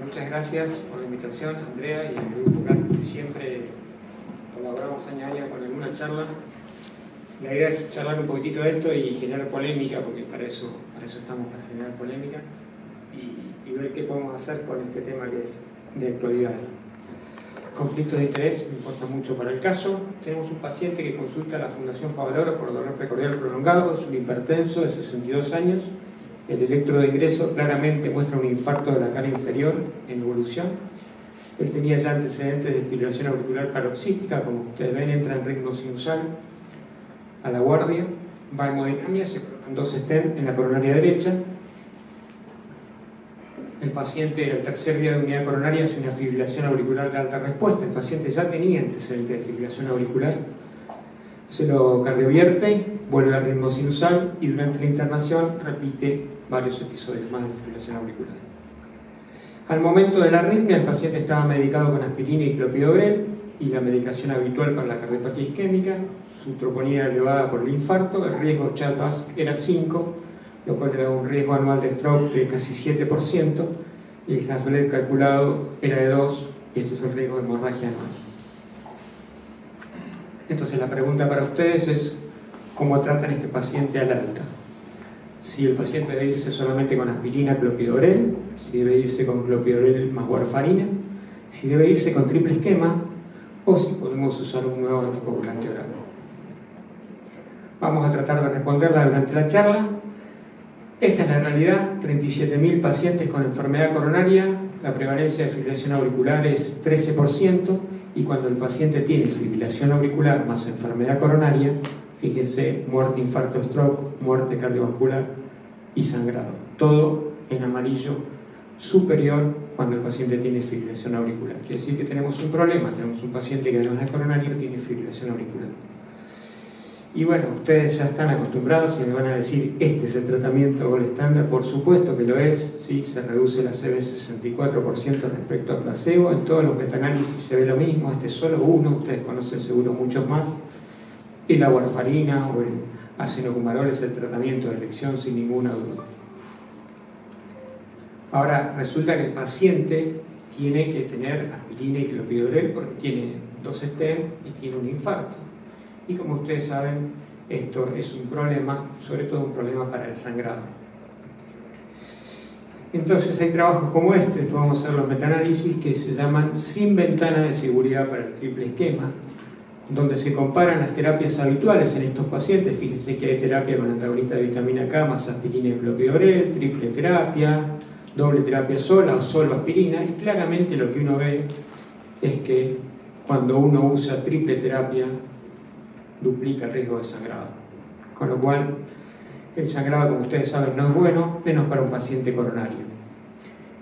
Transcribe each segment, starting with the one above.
muchas gracias por la invitación, Andrea, y el grupo CAT, que siempre colaboramos año a año con alguna charla. La idea es charlar un poquitito de esto y generar polémica, porque para eso estamos, para generar polémica, y ver qué podemos hacer con este tema que es de actualidad. Conflictos de interés, me importa mucho para el caso. Tenemos un paciente que consulta a la Fundación Favaloro por dolor precordial prolongado, es un hipertenso de 62 años. El electro de ingreso claramente muestra un infarto de la cara inferior en evolución. Él tenía ya antecedentes de fibrilación auricular paroxística, como ustedes ven, entra en ritmo sinusal a la guardia, va a hemodinamia, se colocan 2 stents en la coronaria derecha. El paciente, al tercer día de unidad coronaria, hace una fibrilación auricular de alta respuesta. El paciente ya tenía antecedentes de fibrilación auricular. Se lo cardiovierte, vuelve al ritmo sinusal y durante la internación repite varios episodios más de fibrilación auricular. Al momento de la arritmia, el paciente estaba medicado con aspirina y clopidogrel y la medicación habitual para la cardiopatía isquémica. Su troponina era elevada por el infarto, el riesgo CHA2DS era 5, lo cual le da un riesgo anual de stroke de casi 7%, y el Hasblet calculado era de 2, y esto es el riesgo de hemorragia anual. Entonces la pregunta para ustedes es: ¿cómo tratan a este paciente al alta? Si el paciente debe irse solamente con aspirina, clopidogrel, si debe irse con clopidogrel más warfarina, si debe irse con triple esquema, o si podemos usar un nuevo anticoagulante oral. Vamos a tratar de responderla durante la charla. Esta es la realidad: 37.000 pacientes con enfermedad coronaria, la prevalencia de fibrilación auricular es 13%, y cuando el paciente tiene fibrilación auricular más enfermedad coronaria, fíjense, muerte, infarto, stroke, muerte cardiovascular y sangrado. Todo en amarillo superior cuando el paciente tiene fibrilación auricular. Quiere decir que tenemos un problema, tenemos un paciente que además de coronario tiene fibrilación auricular. Y bueno, ustedes ya están acostumbrados y me van a decir, este es el tratamiento gold estándar. Por supuesto que lo es, ¿sí? Se reduce la CV 64% respecto a placebo. En todos los metaanálisis se ve lo mismo, este es solo uno, ustedes conocen seguro muchos más. Y la warfarina o el acenocumarol es el tratamiento de elección sin ninguna duda. Ahora, resulta que el paciente tiene que tener aspirina y clopidogrel porque tiene 2 stents y tiene un infarto. Y como ustedes saben, esto es un problema, sobre todo un problema para el sangrado. Entonces hay trabajos como este, podemos hacer los metaanálisis que se llaman sin ventana de seguridad para el triple esquema, donde se comparan las terapias habituales en estos pacientes. Fíjense que hay terapia con antagonista de vitamina K más aspirina y clopidogrel, triple terapia, doble terapia sola o solo aspirina, y claramente lo que uno ve es que cuando uno usa triple terapia duplica el riesgo de sangrado. Con lo cual, el sangrado, como ustedes saben, no es bueno, menos para un paciente coronario.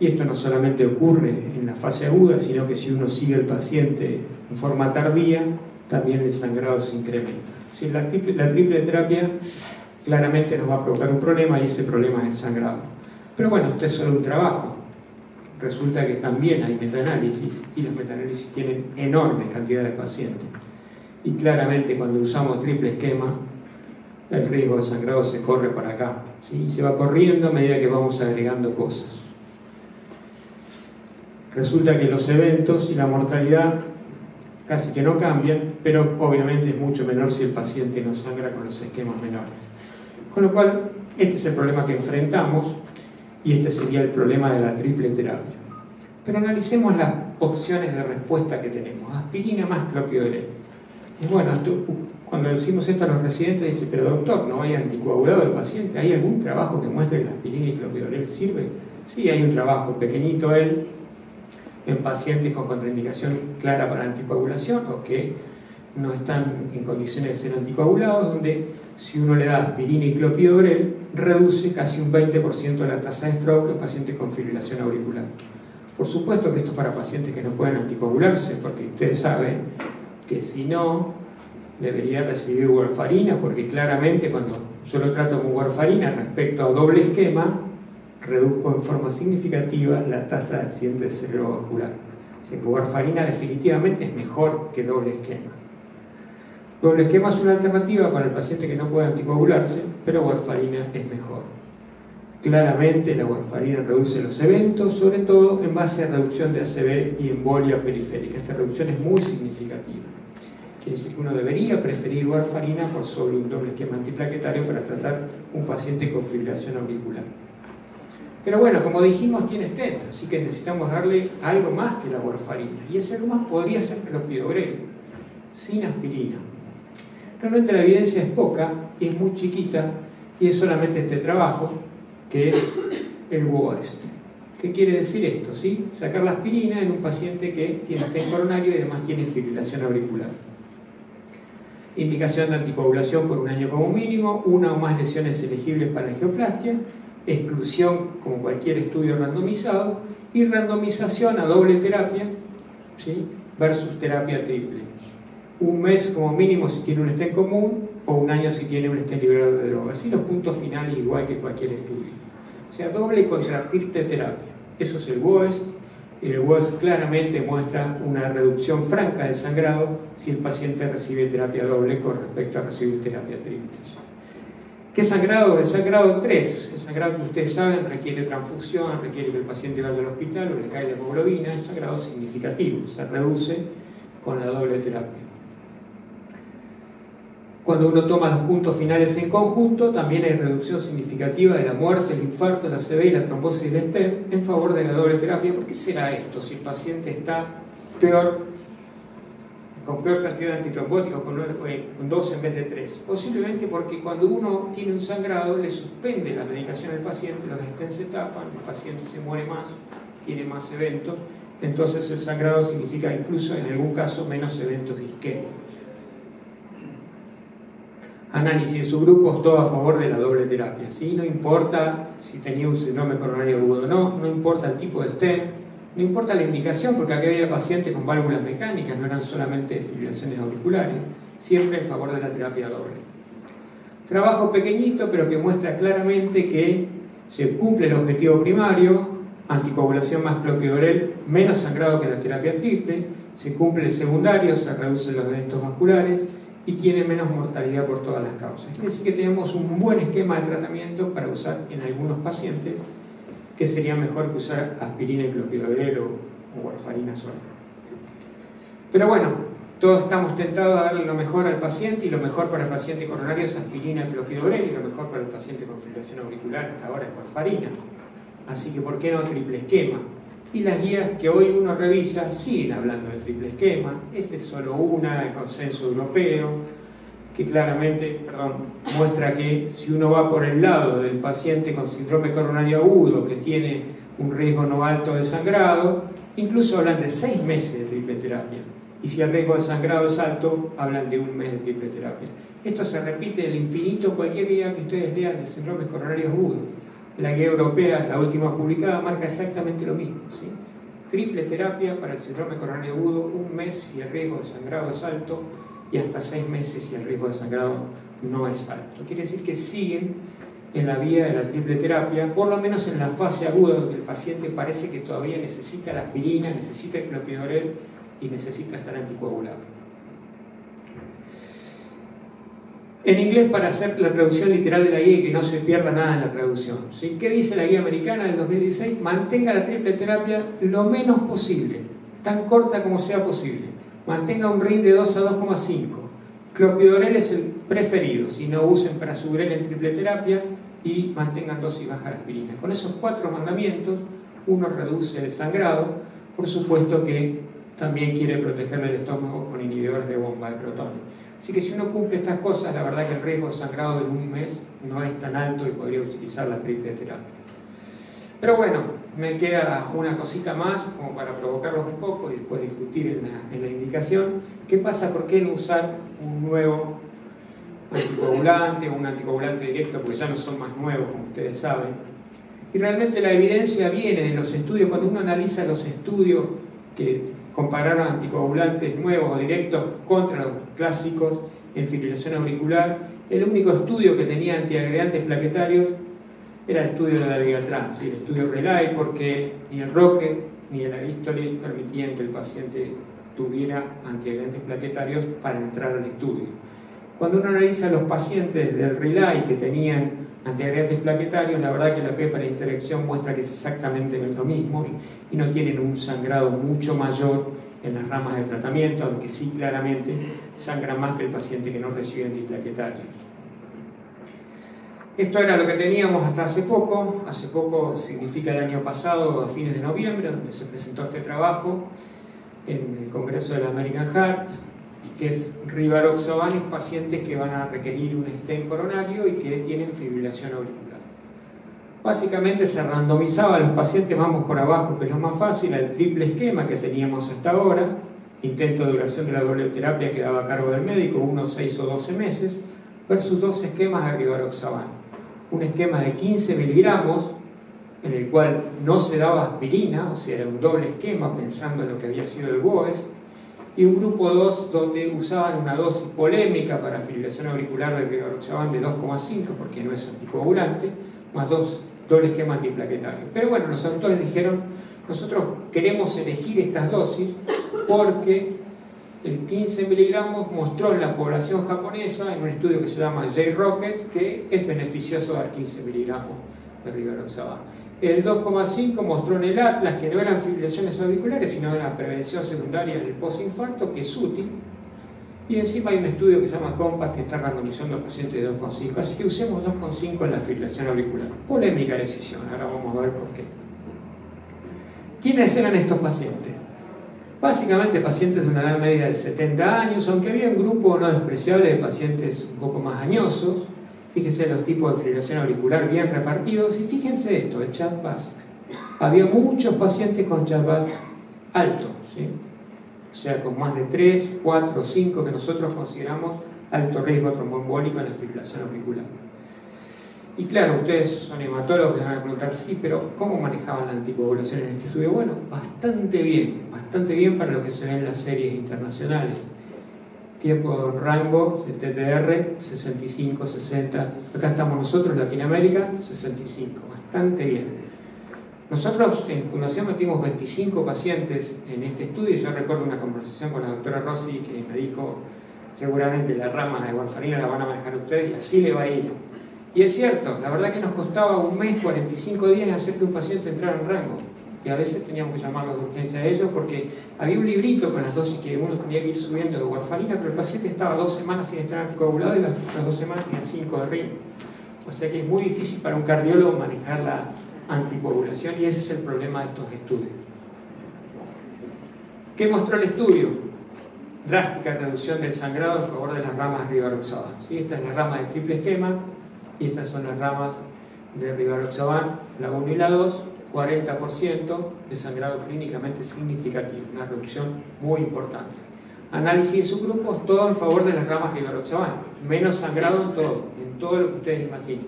Y esto no solamente ocurre en la fase aguda, sino que si uno sigue al paciente en forma tardía, también el sangrado se incrementa. ¿Sí? La triple terapia claramente nos va a provocar un problema, y ese problema es el sangrado. Pero bueno, esto es solo un trabajo. Resulta que también hay metaanálisis, y los metaanálisis tienen enorme cantidad de pacientes. Y claramente cuando usamos triple esquema, el riesgo de sangrado se corre para acá, ¿sí? Se va corriendo a medida que vamos agregando cosas. Resulta que los eventos y la mortalidad casi que no cambian, pero obviamente es mucho menor si el paciente no sangra con los esquemas menores. Con lo cual, este es el problema que enfrentamos, y este sería el problema de la triple terapia. Pero analicemos las opciones de respuesta que tenemos. Aspirina más clopidogrel. Y bueno, cuando decimos esto a los residentes, dice, pero doctor, ¿no hay anticoagulado del paciente? ¿Hay algún trabajo que muestre que la aspirina y clopidogrel sirve? Sí, hay un trabajo pequeñito en pacientes con contraindicación clara para anticoagulación o que no están en condiciones de ser anticoagulados, donde si uno le da aspirina y clopidogrel, reduce casi un 20% la tasa de stroke en pacientes con fibrilación auricular. Por supuesto que esto es para pacientes que no pueden anticoagularse, porque ustedes saben que si no, debería recibir warfarina, porque claramente cuando yo lo trato con warfarina respecto a doble esquema, reduzco en forma significativa la tasa de accidente cerebrovascular. O sea que warfarina definitivamente es mejor que doble esquema. Doble esquema es una alternativa para el paciente que no puede anticoagularse, pero warfarina es mejor. Claramente la warfarina reduce los eventos, sobre todo en base a reducción de ACV y embolia periférica. Esta reducción es muy significativa. Quiere decir que uno debería preferir warfarina por sobre un doble esquema antiplaquetario para tratar un paciente con fibrilación auricular. Pero bueno, como dijimos, tiene stent, así que necesitamos darle algo más que la warfarina. Y ese algo más podría ser clopidogrel, sin aspirina. Realmente la evidencia es poca, es muy chiquita, y es solamente este trabajo, que es el WOEST. ¿Qué quiere decir esto? ¿Sí? Sacar la aspirina en un paciente que tiene stent coronario y además tiene fibrilación auricular. Indicación de anticoagulación por 1 año como mínimo, 1 o más lesiones elegibles para angioplastia, exclusión como cualquier estudio randomizado y randomización a doble terapia, ¿sí?, versus terapia triple. 1 mes como mínimo si tiene un stent común o 1 año si tiene un stent liberado de drogas. Y los puntos finales igual que cualquier estudio. O sea, doble contra triple terapia. Eso es el WOEST. El WOEST claramente muestra una reducción franca del sangrado si el paciente recibe terapia doble con respecto a recibir terapia triple. ¿Qué sangrado? El sangrado 3. El sangrado que ustedes saben requiere transfusión, requiere que el paciente vaya al hospital o le cae la hemoglobina. Es sangrado significativo, se reduce con la doble terapia. Cuando uno toma los puntos finales en conjunto, también hay reducción significativa de la muerte, el infarto, la ACV y la trombosis del stent en favor de la doble terapia. ¿Por qué será esto? Si el paciente está con peor cantidad de antitrombóticos, con 2 en vez de 3. Posiblemente porque cuando uno tiene un sangrado, le suspende la medicación al paciente, los stents se tapan, el paciente se muere más, tiene más eventos, entonces el sangrado significa incluso en algún caso menos eventos isquémicos. Análisis de subgrupos, todo a favor de la doble terapia, ¿sí? No importa si tenía un síndrome coronario agudo o no, no importa el tipo de stent, no importa la indicación, porque aquí había pacientes con válvulas mecánicas, no eran solamente fibrilaciones auriculares, siempre en favor de la terapia doble. Trabajo pequeñito, pero que muestra claramente que se cumple el objetivo primario, anticoagulación más clopidogrel, menos sangrado que la terapia triple, se cumple el secundario, se reducen los eventos vasculares y tiene menos mortalidad por todas las causas. Quiere decir que tenemos un buen esquema de tratamiento para usar en algunos pacientes, que sería mejor que usar aspirina y clopidogrel o warfarina sola. Pero bueno, todos estamos tentados a darle lo mejor al paciente, y lo mejor para el paciente coronario es aspirina y clopidogrel, y lo mejor para el paciente con fibrilación auricular hasta ahora es warfarina. Así que ¿por qué no triple esquema? Y las guías que hoy uno revisa siguen hablando de triple esquema. Este es solo una, el consenso europeo, que claramente muestra que si uno va por el lado del paciente con síndrome coronario agudo, que tiene un riesgo no alto de sangrado, incluso hablan de 6 meses de triple terapia. Y si el riesgo de sangrado es alto, hablan de 1 mes de triple terapia. Esto se repite del infinito cualquier guía que ustedes lean de síndromes coronarios agudos. La guía europea, la última publicada, marca exactamente lo mismo, ¿sí? Triple terapia para el síndrome coronario agudo, 1 mes si el riesgo de sangrado es alto, y hasta 6 meses si el riesgo de sangrado no es alto. Quiere decir que siguen en la vía de la triple terapia, por lo menos en la fase aguda, donde el paciente parece que todavía necesita la aspirina, necesita el clopidogrel y necesita estar anticoagulado. En inglés, para hacer la traducción literal de la guía y que no se pierda nada en la traducción, ¿sí? ¿Qué dice la guía americana del 2016? Mantenga la triple terapia lo menos posible, tan corta como sea posible. Mantenga un RIN de 2 a 2,5. Clopidogrel es el preferido, si no usen prasugrel en triple terapia, y mantengan dosis baja de aspirina. Con esos 4 mandamientos, uno reduce el sangrado. Por supuesto que también quiere protegerle el estómago con inhibidores de bomba de protones. Así que si uno cumple estas cosas, la verdad que el riesgo de sangrado de 1 mes no es tan alto y podría utilizar la triple terapia. Pero bueno, me queda una cosita más como para provocarlos un poco y después discutir en la indicación. ¿Qué pasa? ¿Por qué no usar un nuevo anticoagulante o un anticoagulante directo? Porque ya no son más nuevos, como ustedes saben. Y realmente la evidencia viene de los estudios. Cuando uno analiza los estudios que compararon anticoagulantes nuevos o directos contra los clásicos en fibrilación auricular, el único estudio que tenía antiagregantes plaquetarios era el estudio de la Vigatran, ¿sí? El estudio RELAY, porque ni el Rocket ni el Aristolin permitían que el paciente tuviera antiagregantes plaquetarios para entrar al estudio. Cuando uno analiza a los pacientes del Relay que tenían antiagregantes plaquetarios, la verdad que la P para interacción muestra que es exactamente lo mismo y no tienen un sangrado mucho mayor en las ramas de tratamiento, aunque sí claramente sangran más que el paciente que no recibe antiplaquetarios. Esto era lo que teníamos hasta hace poco significa el año pasado, a fines de noviembre, donde se presentó este trabajo en el Congreso de la American Heart, que es rivaroxaban en pacientes que van a requerir un stent coronario y que tienen fibrilación auricular. Básicamente se randomizaba a los pacientes, vamos por abajo, que es lo más fácil, al triple esquema que teníamos hasta ahora, intento de duración de la doble terapia que daba a cargo del médico, 1, 6 o 12 meses, versus 2 esquemas de rivaroxaban. Un esquema de 15 miligramos, en el cual no se daba aspirina, o sea, era un doble esquema pensando en lo que había sido el GOES, y un grupo 2 donde usaban una dosis polémica para fibrilación auricular de rivaroxaban de 2,5 porque no es anticoagulante, más 2 doble esquema antiplaquetario. Pero bueno, los autores dijeron, nosotros queremos elegir estas dosis porque el 15 miligramos mostró en la población japonesa, en un estudio que se llama J-Rocket, que es beneficioso dar 15 miligramos de rivaroxaban. El 2,5 mostró en el Atlas que no eran fibrilaciones auriculares, sino era prevención secundaria en el postinfarto, que es útil. Y encima hay un estudio que se llama COMPAS que está randomizando a pacientes de 2,5. Así que usemos 2,5 en la fibrilación auricular. Polémica decisión, ahora vamos a ver por qué. ¿Quiénes eran estos pacientes? Básicamente pacientes de una edad media de 70 años, aunque había un grupo no despreciable de pacientes un poco más añosos. Fíjense los tipos de fibrilación auricular bien repartidos y fíjense esto, el CHA2-VASc. Había muchos pacientes con CHA2-VASc alto, ¿sí? O sea, con más de 3, 4, 5 que nosotros consideramos alto riesgo tromboembólico en la fibrilación auricular. Y claro, ustedes son hematólogos y van a preguntar, sí, pero ¿cómo manejaban la anticoagulación en este estudio? Bueno, bastante bien para lo que se ve en las series internacionales. Tiempo de rango, el TTR, 65, 60. Acá estamos nosotros, Latinoamérica, 65. Bastante bien. Nosotros en Fundación metimos 25 pacientes en este estudio. Yo recuerdo una conversación con la doctora Rossi que me dijo, seguramente la rama de warfarina la van a manejar ustedes y así le va a ir. Y es cierto, la verdad que nos costaba un mes, 45 días hacer que un paciente entrara en rango. Y a veces teníamos que llamarlos de urgencia a ellos porque había un librito con las dosis que uno tenía que ir subiendo de warfarina, pero el paciente estaba 2 semanas sin estar anticoagulado y las 2 semanas tenía 5 de rim. O sea que es muy difícil para un cardiólogo manejar la anticoagulación y ese es el problema de estos estudios. ¿Qué mostró el estudio? Drástica reducción del sangrado en favor de las ramas rivaroxaban. ¿Sí? Esta es la rama de triple esquema y estas son las ramas de rivaroxaban, la 1 y la 2. 40% de sangrado clínicamente significativo, una reducción muy importante. Análisis de subgrupos, todo en favor de las ramas rivaroxaban, menos sangrado en todo lo que ustedes imaginen.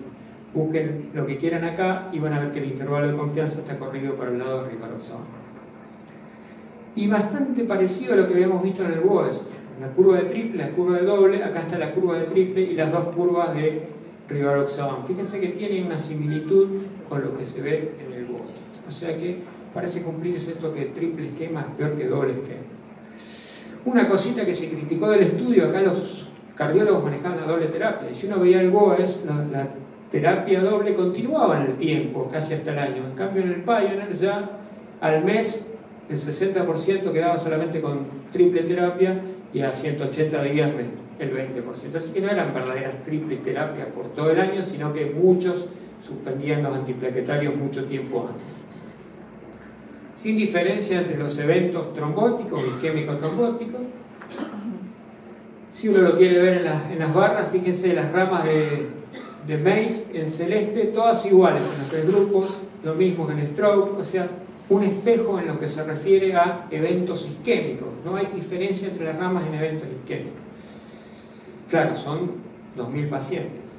Busquen lo que quieran acá y van a ver que el intervalo de confianza está corrido para el lado de rivaroxaban. Y bastante parecido a lo que habíamos visto en el WOES, la curva de triple, la curva de doble, acá está la curva de triple y las dos curvas de rivaroxaban. Fíjense que tiene una similitud con lo que se ve en el WOES. O sea que parece cumplirse esto que triple esquema es peor que doble esquema. Una cosita que se criticó del estudio, acá los cardiólogos manejaban la doble terapia. Y si uno veía el WOES, la terapia doble continuaba en el tiempo, casi hasta el año. En cambio en el Pioneer ya al mes el 60% quedaba solamente con triple terapia y a 180 días el 20%. Así que no eran verdaderas triples terapias por todo el año, sino que muchos suspendían los antiplaquetarios mucho tiempo antes. Sin diferencia entre los eventos trombóticos o isquémico-trombóticos. Si uno lo quiere ver en las barras, fíjense las ramas de MACE en celeste, todas iguales en los 3 grupos, lo mismo que en stroke, o sea, un espejo en lo que se refiere a eventos isquémicos. No hay diferencia entre las ramas en eventos isquémicos. Claro, son 2.000 pacientes.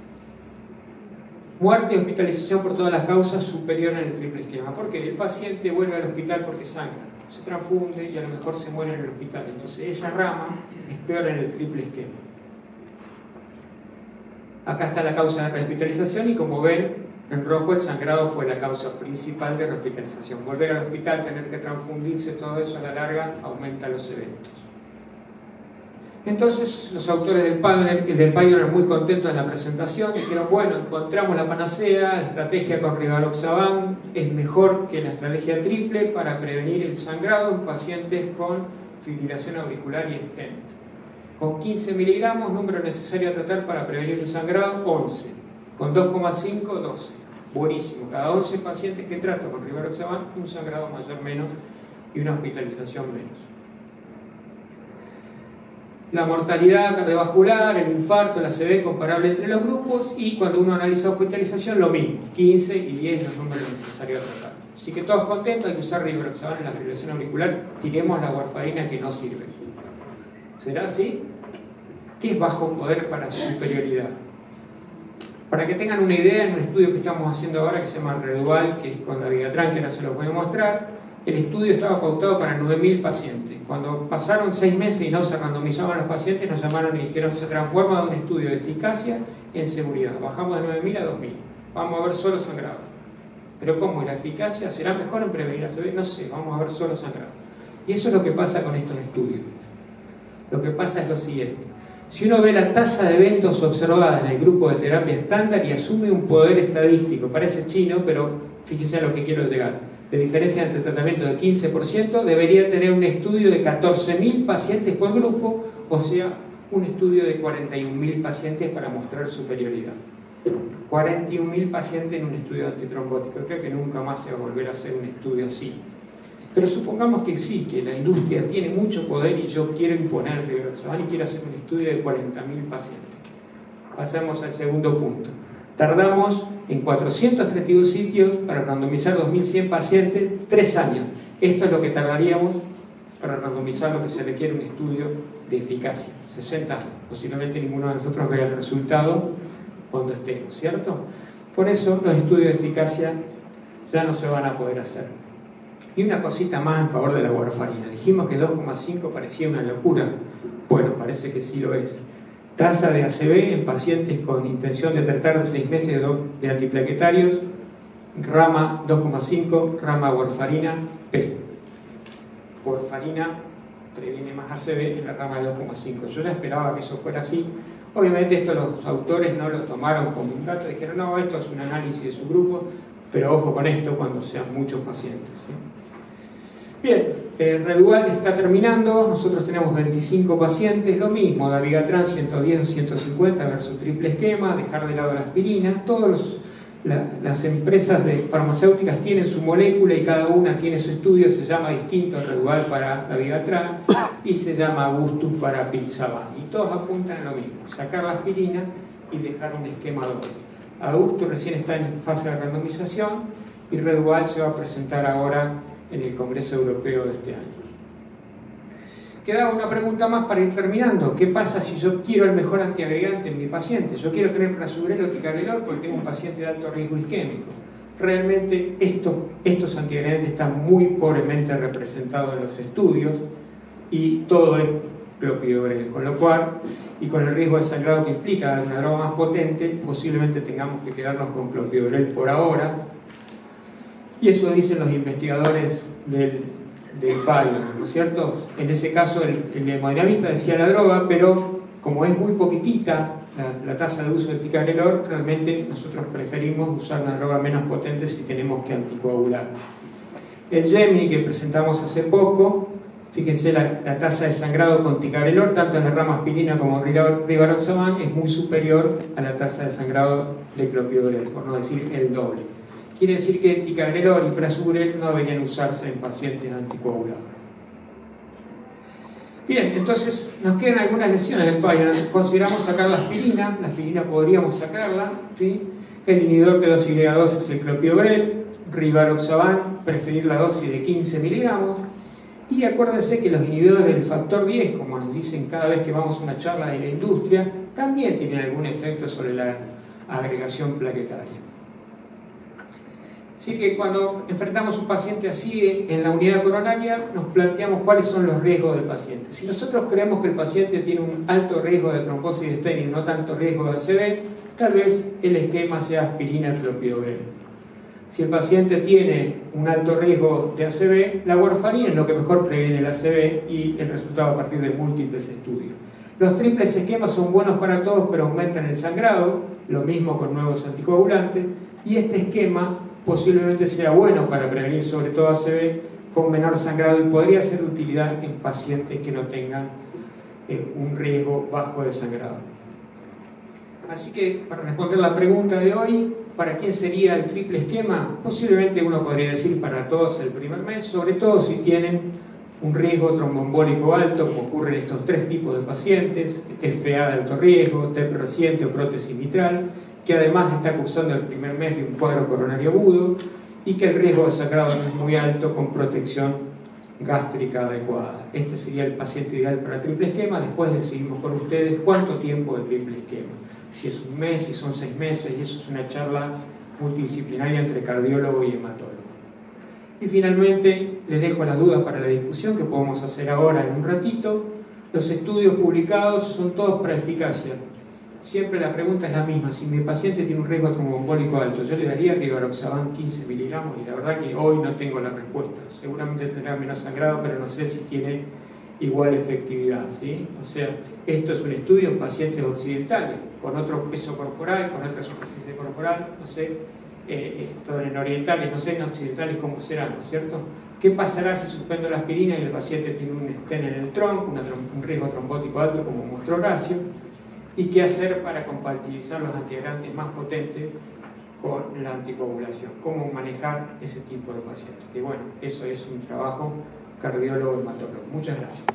Muerte y hospitalización por todas las causas superior en el triple esquema. Porque el paciente vuelve al hospital porque sangra, se transfunde y a lo mejor se muere en el hospital. Entonces esa rama es peor en el triple esquema. Acá está la causa de rehospitalización y como ven, en rojo el sangrado fue la causa principal de rehospitalización. Volver al hospital, tener que transfundirse, todo eso a la larga aumenta los eventos. Entonces los autores del Pioneer muy contentos en la presentación dijeron, bueno, encontramos la panacea, la estrategia con rivaroxaban es mejor que la estrategia triple para prevenir el sangrado en pacientes con fibrilación auricular y stent. Con 15 miligramos, número necesario a tratar para prevenir el sangrado, 11. Con 2,5, 12. Buenísimo. Cada 11 pacientes que trato con rivaroxaban, un sangrado mayor menos y una hospitalización menos. La mortalidad cardiovascular, el infarto, la ACV comparable entre los grupos, y cuando uno analiza hospitalización, lo mismo, 15 y 10 los números necesarios a tratar. Así que todos contentos, hay que usar rivaroxaban en la fibrilación auricular, tiremos la warfarina que no sirve. ¿Será así? ¿Qué es bajo poder para superioridad? Para que tengan una idea, en un estudio que estamos haciendo ahora que se llama Redual, que es con dabigatran, que ahora se los voy a mostrar, el estudio estaba pautado para 9.000 pacientes. Cuando pasaron 6 meses y no se randomizaban los pacientes, nos llamaron y dijeron, se transforma de un estudio de eficacia en seguridad. Bajamos de 9.000 a 2.000. Vamos a ver solo sangrado. Pero ¿cómo? ¿La eficacia será mejor en prevenir ACV? No sé, vamos a ver solo sangrado. Y eso es lo que pasa con estos estudios. Lo que pasa es lo siguiente. Si uno ve la tasa de eventos observadas en el grupo de terapia estándar y asume un poder estadístico, parece chino, pero fíjense a lo que quiero llegar. De diferencia entre tratamiento de 15%, debería tener un estudio de 14.000 pacientes por grupo, o sea, un estudio de 41.000 pacientes para mostrar superioridad. 41.000 pacientes en un estudio antitrombótico. Creo que nunca más se va a volver a hacer un estudio así. Pero supongamos que sí, que la industria tiene mucho poder y yo quiero imponer el rivaroxaban y quiero hacer un estudio de 40.000 pacientes. Pasamos al segundo punto. Tardamos en 431 sitios para randomizar 2.100 pacientes, 3 años. Esto es lo que tardaríamos para randomizar lo que se requiere un estudio de eficacia, 60 años. Posiblemente ninguno de nosotros vea el resultado cuando estemos, ¿cierto? Por eso los estudios de eficacia ya no se van a poder hacer. Y una cosita más en favor de la warfarina. Dijimos que 2,5 parecía una locura. Bueno, parece que sí lo es. Tasa de ACV en pacientes con intención de tratar de 6 meses de antiplaquetarios, rama 2,5, rama warfarina P. Warfarina previene más ACV en la rama de 2,5. Yo ya esperaba que eso fuera así. Obviamente esto los autores no lo tomaron como un dato, dijeron, no, esto es un análisis de su grupo, pero ojo con esto cuando sean muchos pacientes, ¿sí? Bien, Redual está terminando, nosotros tenemos 25 pacientes, lo mismo, dabigatran 110 o 150 versus triple esquema, dejar de lado la aspirina, las empresas farmacéuticas tienen su molécula y cada una tiene su estudio, se llama distinto Redual para dabigatran y se llama Augustus para apixaban, y todos apuntan a lo mismo, sacar la aspirina y dejar un esquema doble. Augustus recién está en fase de randomización y Redual se va a presentar ahora en el Congreso Europeo de este año. Queda una pregunta más para ir terminando. ¿Qué pasa si yo quiero el mejor antiagregante en mi paciente? Yo quiero tener prasugrel o ticagrelor porque tengo un paciente de alto riesgo isquémico. Realmente estos antiagregantes están muy pobremente representados en los estudios y todo es clopidogrel, con lo cual, y con el riesgo de sangrado que implica dar una droga más potente, posiblemente tengamos que quedarnos con clopidogrel por ahora. Y eso dicen los investigadores del Pioneer, ¿no es cierto? En ese caso el hemodinamista decía la droga, pero como es muy poquitita la tasa de uso de ticagrelor, realmente nosotros preferimos usar una droga menos potente si tenemos que anticoagular. El Gemini que presentamos hace poco, fíjense la tasa de sangrado con ticagrelor, tanto en la rama aspirina como rivaroxaban, es muy superior a la tasa de sangrado de clopidogrel, por no decir el doble. Quiere decir que ticagrelor y prasugrel no deberían usarse en pacientes anticoagulados. Bien, entonces nos quedan algunas lesiones del Pioneer. Consideramos sacar la aspirina podríamos sacarla, ¿sí? El inhibidor P2Y2 es el clopidogrel, rivaroxaban, preferir la dosis de 15 miligramos. Y acuérdense que los inhibidores del factor 10, como nos dicen cada vez que vamos a una charla de la industria, también tienen algún efecto sobre la agregación plaquetaria. Así que cuando enfrentamos un paciente así en la unidad coronaria, nos planteamos cuáles son los riesgos del paciente. Si nosotros creemos que el paciente tiene un alto riesgo de trombosis de Stenning y no tanto riesgo de ACV, tal vez el esquema sea aspirina-clopidogrel. Si el paciente tiene un alto riesgo de ACV, la warfarina es lo que mejor previene el ACV y el resultado a partir de múltiples estudios. Los triples esquemas son buenos para todos, pero aumentan el sangrado, lo mismo con nuevos anticoagulantes, y este esquema posiblemente sea bueno para prevenir sobre todo ACV con menor sangrado y podría ser de utilidad en pacientes que no tengan un riesgo bajo de sangrado. Así que, para responder la pregunta de hoy, ¿para quién sería el triple esquema? Posiblemente uno podría decir para todos el primer mes, sobre todo si tienen un riesgo tromboembólico alto, como ocurre en estos tres tipos de pacientes, FA de alto riesgo, TEP reciente o prótesis mitral, que además está cursando el primer mes de un cuadro coronario agudo y que el riesgo de sangrado no es muy alto con protección gástrica adecuada. Este sería el paciente ideal para triple esquema. Después decidimos con ustedes cuánto tiempo de triple esquema. Si es un mes, si son 6 meses, y eso es una charla multidisciplinaria entre cardiólogo y hematólogo. Y finalmente, les dejo las dudas para la discusión que podemos hacer ahora en un ratito. Los estudios publicados son todos para eficacia. Siempre la pregunta es la misma: si mi paciente tiene un riesgo tromboembólico alto, ¿yo le daría rivaroxaban 15 miligramos? Y la verdad que hoy no tengo la respuesta. Seguramente tendrá menos sangrado, pero no sé si tiene igual efectividad, ¿sí? O sea, esto es un estudio en pacientes occidentales, con otro peso corporal, con otra superficie corporal, no sé, en orientales, no sé en occidentales cómo será, ¿no es cierto? ¿Qué pasará si suspendo la aspirina y el paciente tiene un stent en el tronco, un riesgo trombótico alto como mostró Horacio? ¿Y qué hacer para compatibilizar los antiagregantes más potentes con la anticoagulación? ¿Cómo manejar ese tipo de pacientes? Que bueno, eso es un trabajo cardiólogo hematólogo. Muchas gracias.